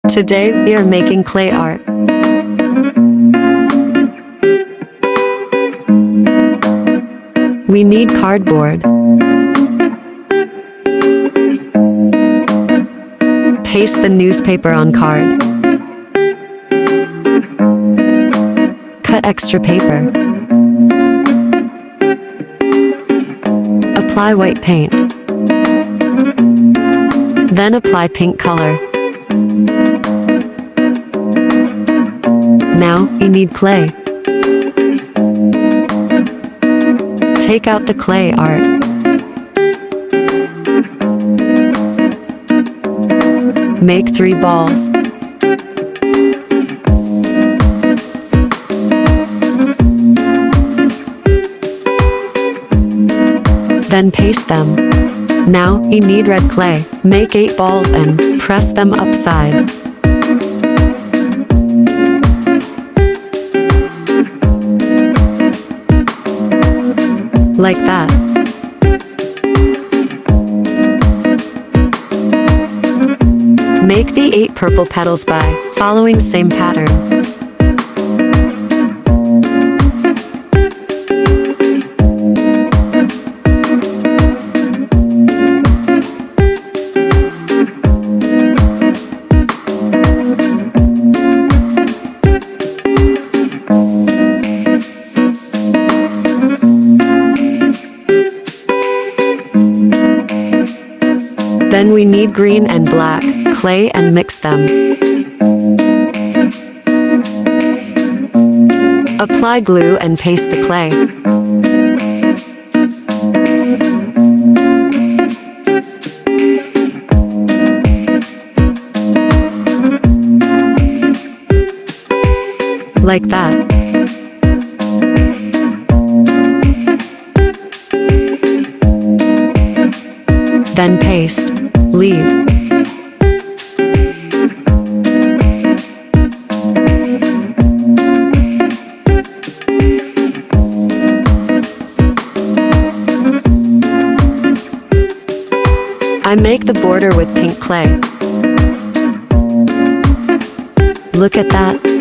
Today we are making clay art. We need cardboard. Paste the newspaper on card. Cut extra paper. Apply white paint. Then apply pink color. Now, you need clay. Take out the clay art. Make 3 balls. Then paste them. Now, you need red clay. Make 8 balls and press them upside. Like that. Make the 8 purple petals by following same pattern. Then we need green and black clay and mix them. Apply glue and paste the clay. Like that. Then paste. Leave. I make the border with pink clay. Look at that.